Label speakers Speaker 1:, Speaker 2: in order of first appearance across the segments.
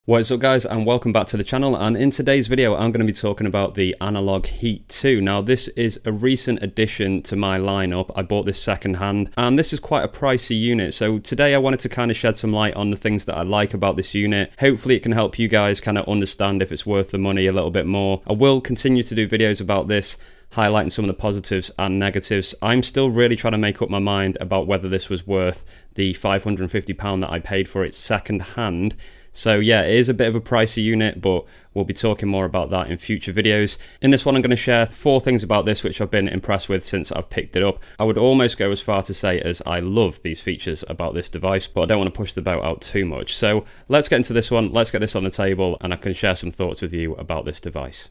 Speaker 1: What is up guys, and welcome back to the channel. And in today's video I'm going to be talking about the Analog Heat II. Now this is a recent addition to my lineup. I bought this second hand and this is quite a pricey unit, so today I wanted to kind of shed some light on the things that I like about this unit. Hopefully it can help you guys kind of understand if it's worth the money a little bit more. I will continue to do videos about this, highlighting some of the positives and negatives. I'm still really trying to make up my mind about whether this was worth the £550 that I paid for it second hand. So yeah, it is a bit of a pricey unit, but we'll be talking more about that in future videos. In this one, I'm going to share 4 things about this which I've been impressed with since I've picked it up. I would almost go as far to say as I love these features about this device, but I don't want to push the boat out too much. So let's get into this one, let's get this on the table, and I can share some thoughts with you about this device.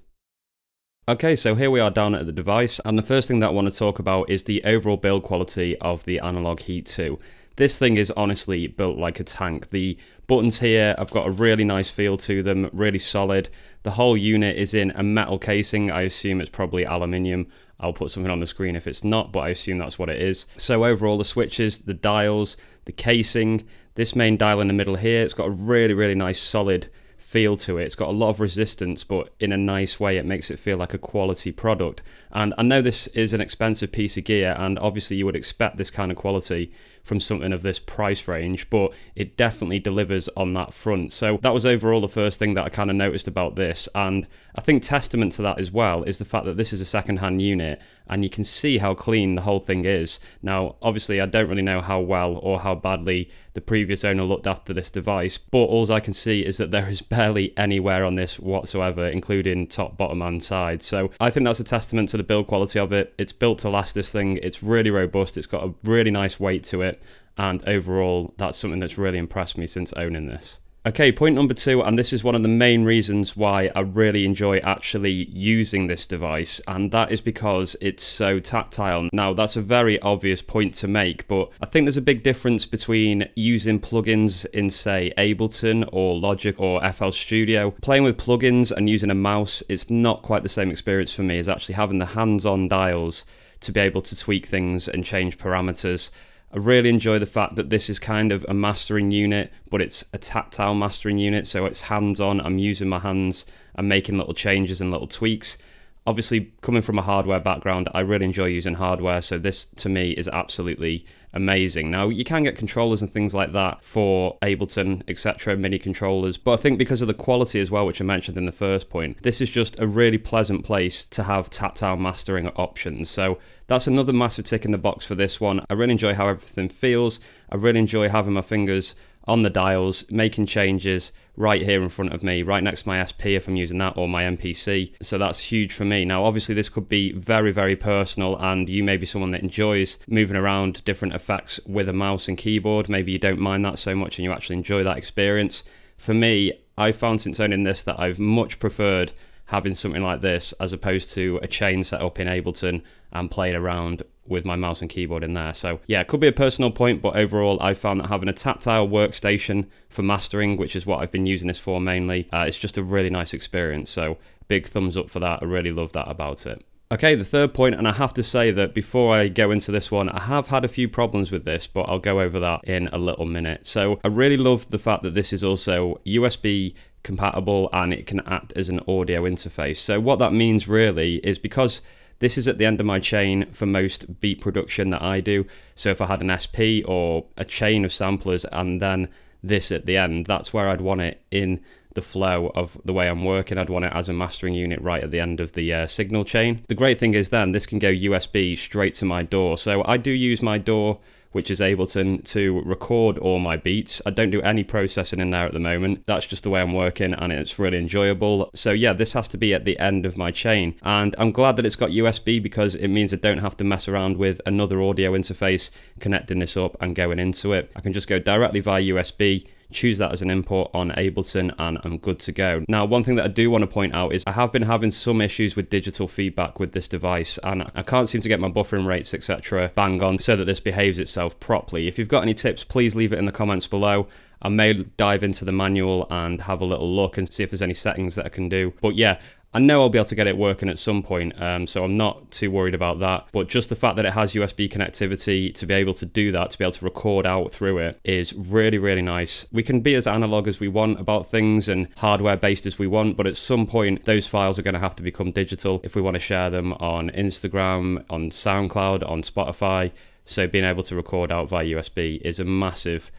Speaker 1: Okay, so here we are down at the device, and the first thing that I want to talk about is the overall build quality of the Analog Heat II. This thing is honestly built like a tank. The buttons here have got a really nice feel to them, really solid. The whole unit is in a metal casing. I assume it's probably aluminium. I'll put something on the screen if it's not, but I assume that's what it is. So overall, the switches, the dials, the casing, this main dial in the middle here, it's got a really nice solid feel to it. It's got a lot of resistance, but in a nice way. It makes it feel like a quality product. And I know this is an expensive piece of gear, and obviously you would expect this kind of quality from something of this price range, but it definitely delivers on that front. So that was overall the first thing that I kind of noticed about this, and I think testament to that as well is the fact that this is a second-hand unit and you can see how clean the whole thing is. Now obviously I don't really know how well or how badly the previous owner looked after this device, but all I can see is that there is barely any wear on this whatsoever, including top, bottom and side. So I think that's a testament to the build quality of it. It's built to last, this thing. It's really robust, it's got a really nice weight to it, and overall that's something that's really impressed me since owning this. Okay, point number 2, and this is one of the main reasons why I really enjoy actually using this device, and that is because it's so tactile. Now that's a very obvious point to make, but I think there's a big difference between using plugins in, say, Ableton or Logic or FL Studio. Playing with plugins and using a mouse, it's not quite the same experience for me as actually having the hands-on dials to be able to tweak things and change parameters. I really enjoy the fact that this is kind of a mastering unit, but it's a tactile mastering unit, so it's hands-on. I'm using my hands and making little changes and little tweaks. Obviously, coming from a hardware background, I really enjoy using hardware, so this to me is absolutely amazing. Now, you can get controllers and things like that for Ableton, etc., MIDI controllers, but I think because of the quality as well, which I mentioned in the first point, this is just a really pleasant place to have tactile mastering options. So that's another massive tick in the box for this one. I really enjoy how everything feels. I really enjoy having my fingers on the dials, making changes right here in front of me, right next to my SP if I'm using that, or my MPC. So that's huge for me. Now obviously this could be very personal, and you may be someone that enjoys moving around different effects with a mouse and keyboard. Maybe you don't mind that so much and you actually enjoy that experience. For me, I found since owning this that I've much preferred having something like this as opposed to a chain set up in Ableton and playing around with my mouse and keyboard in there. So yeah, it could be a personal point, but overall I found that having a tactile workstation for mastering, which is what I've been using this for mainly, it's just a really nice experience. So big thumbs up for that. I really love that about it. Okay, the third point, and I have to say that before I go into this one, I have had a few problems with this, but I'll go over that in a little minute. So I really love the fact that this is also USB compatible and it can act as an audio interface. So what that means really is, because this is at the end of my chain for most beat production that I do, so if I had an SP or a chain of samplers and then this at the end, that's where I'd want it in the flow of the way I'm working. I'd want it as a mastering unit right at the end of the signal chain. The great thing is then this can go USB straight to my DAW. So I do use my DAW, which is Ableton, to record all my beats. I don't do any processing in there at the moment. That's just the way I'm working and it's really enjoyable. So yeah, this has to be at the end of my chain. And I'm glad that it's got USB because it means I don't have to mess around with another audio interface connecting this up and going into it. I can just go directly via USB, choose that as an import on Ableton, and I'm good to go. Now, one thing that I do want to point out is I have been having some issues with digital feedback with this device, and I can't seem to get my buffering rates, etc. bang on so that this behaves itself properly. If you've got any tips, please leave it in the comments below. I may dive into the manual and have a little look and see if there's any settings that I can do. But yeah, I know I'll be able to get it working at some point, so I'm not too worried about that. But just the fact that it has USB connectivity to be able to do that, to be able to record out through it, is really, really nice. We can be as analog as we want about things and hardware based as we want, but at some point those files are going to have to become digital if we want to share them on Instagram, on SoundCloud, on Spotify. So being able to record out via USB is a massive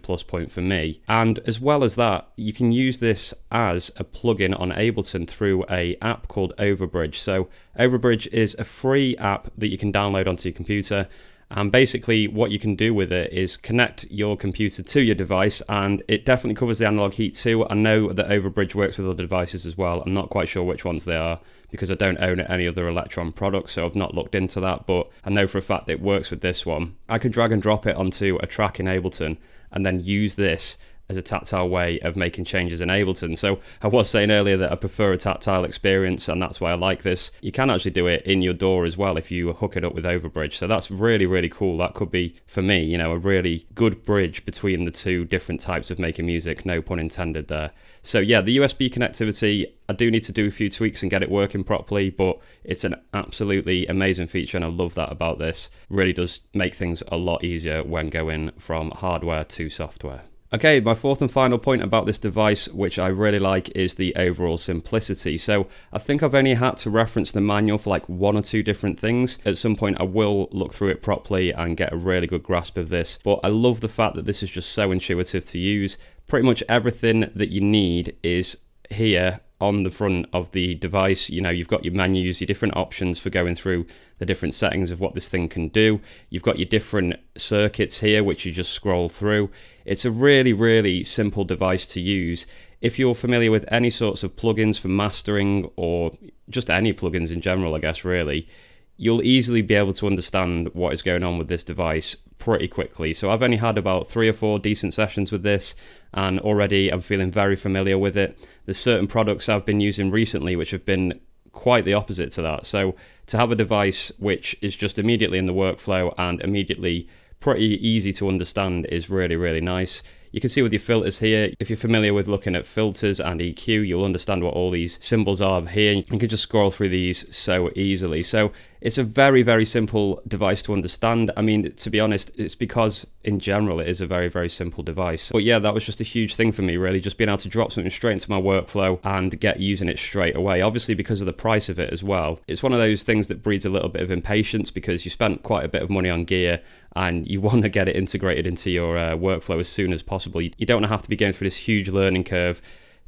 Speaker 1: plus point for me. And as well as that, you can use this as a plugin on Ableton through an app called Overbridge. So Overbridge is a free app that you can download onto your computer, and basically what you can do with it is connect your computer to your device, and it definitely covers the Analog Heat 2. I know that Overbridge works with other devices as well. I'm not quite sure which ones they are because I don't own any other Elektron products, so I've not looked into that, but I know for a fact it works with this one. I could drag and drop it onto a track in Ableton and then use this as a tactile way of making changes in Ableton. So I was saying earlier that I prefer a tactile experience, and that's why I like this. You can actually do it in your DAW as well if you hook it up with Overbridge. So that's really, really cool. That could be, for me, you know, a really good bridge between the two different types of making music, no pun intended there. So yeah, the USB connectivity, I do need to do a few tweaks and get it working properly, but it's an absolutely amazing feature, and I love that about this. Really does make things a lot easier when going from hardware to software. Okay, my fourth and final point about this device, which I really like, is the overall simplicity. So I think I've only had to reference the manual for like one or two different things. At some point I will look through it properly and get a really good grasp of this, but I love the fact that this is just so intuitive to use. Pretty much everything that you need is here on the front of the device. You know, you've got your menus, your different options for going through the different settings of what this thing can do. You've got your different circuits here, which you just scroll through. It's a really, really simple device to use. If you're familiar with any sorts of plugins for mastering, or just any plugins in general, I guess, really, you'll easily be able to understand what is going on with this device pretty quickly. So I've only had about 3 or 4 decent sessions with this, and already I'm feeling very familiar with it. There's certain products I've been using recently which have been quite the opposite to that. So to have a device which is just immediately in the workflow and immediately pretty easy to understand is really, really nice. You can see with your filters here, if you're familiar with looking at filters and EQ, you'll understand what all these symbols are here. You can just scroll through these so easily. So it's a very, very simple device to understand. I mean, to be honest, it's because in general it is a very, very simple device. But yeah, that was just a huge thing for me, really, just being able to drop something straight into my workflow and get using it straight away. Obviously, because of the price of it as well. It's one of those things that breeds a little bit of impatience because you spent quite a bit of money on gear and you want to get it integrated into your workflow as soon as possible. You don't have to be going through this huge learning curve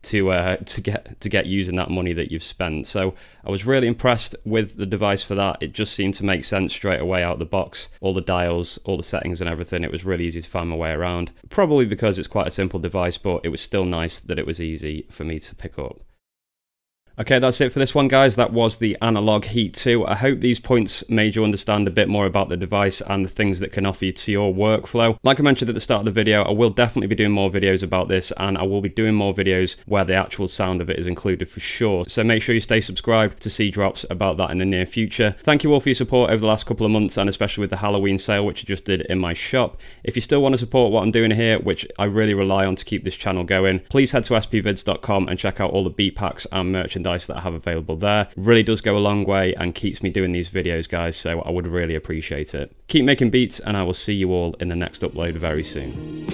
Speaker 1: to get using that money that you've spent. So I was really impressed with the device for that. It just seemed to make sense straight away out of the box. All the dials, all the settings and everything, it was really easy to find my way around. Probably because it's quite a simple device, but it was still nice that it was easy for me to pick up. Okay, that's it for this one, guys. That was the Analog Heat 2. I hope these points made you understand a bit more about the device and the things that can offer you to your workflow. Like I mentioned at the start of the video, I will definitely be doing more videos about this, and I will be doing more videos where the actual sound of it is included for sure. So make sure you stay subscribed to see drops about that in the near future. Thank you all for your support over the last couple of months, and especially with the Halloween sale, which I just did in my shop. If you still want to support what I'm doing here, which I really rely on to keep this channel going, please head to spvids.com and check out all the beat packs and merchandise that I have available there. It really does go a long way and keeps me doing these videos, guys, so I would really appreciate it. Keep making beats, and I will see you all in the next upload very soon.